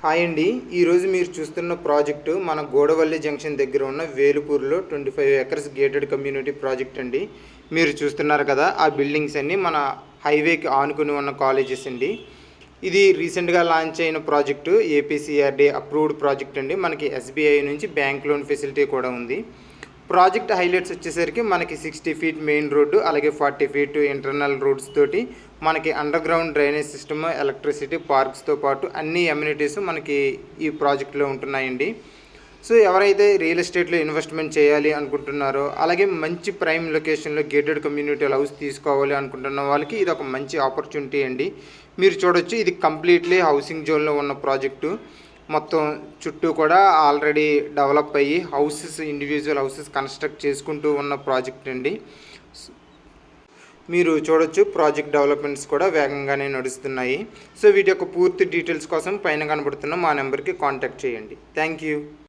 Hi అండి. ఈరోజు మీరు చూస్తున్న ప్రాజెక్టు మన గోడవల్లి జంక్షన్ దగ్గర ఉన్న వేలుపూర్లో 25 ఎకర్స్ గేటెడ్ కమ్యూనిటీ ప్రాజెక్ట్ అండి. మీరు చూస్తున్నారు కదా, ఆ బిల్డింగ్స్ అన్నీ మన హైవేకి ఆనుకుని ఉన్న కాలేజెస్ అండి. ఇది రీసెంట్గా లాంచ్ అయిన ప్రాజెక్టు, ఏపీసీఆర్డీ అప్రూవ్డ్ ప్రాజెక్ట్ అండి. మనకి ఎస్బీఐ నుంచి బ్యాంక్ లోన్ ఫెసిలిటీ కూడా ఉంది. ప్రాజెక్ట్ హైలైట్స్ వచ్చేసరికి మనకి 60 ఫీట్ మెయిన్ రోడ్డు, అలాగే 40 ఫీట్ ఇంటర్నల్ రోడ్స్ తోటి మనకి underground drainage system, electricity, పార్క్స్తో పాటు అన్ని అమ్యూనిటీస్ మనకి ఈ ప్రాజెక్టులో ఉంటున్నాయండి. సో ఎవరైతే రియల్ ఎస్టేట్లో ఇన్వెస్ట్మెంట్ చేయాలి అనుకుంటున్నారో, అలాగే మంచి ప్రైమ్ లొకేషన్లో గేటెడ్ కమ్యూనిటీ హౌస్ తీసుకోవాలి అనుకుంటున్న వాళ్ళకి ఇది ఒక మంచి ఆపర్చునిటీ అండి. మీరు చూడొచ్చు, ఇది కంప్లీట్లీ హౌసింగ్ జోన్లో ఉన్న ప్రాజెక్టు. మొత్తం చుట్టూ కూడా ఆల్రెడీ డెవలప్ అయ్యి హౌసెస్, ఇండివిజువల్ హౌసెస్ కన్స్ట్రక్ట్ చేసుకుంటూ ఉన్న ప్రాజెక్ట్ అండి. మీరు చూడొచ్చు, ప్రాజెక్ట్ డెవలప్మెంట్స్ కూడా వేగంగానే నడుస్తున్నాయి. సో వీటి యొక్క పూర్తి డీటెయిల్స్ కోసం పైన కనబడుతున్న మా నెంబర్కి కాంటాక్ట్ చేయండి. Thank you.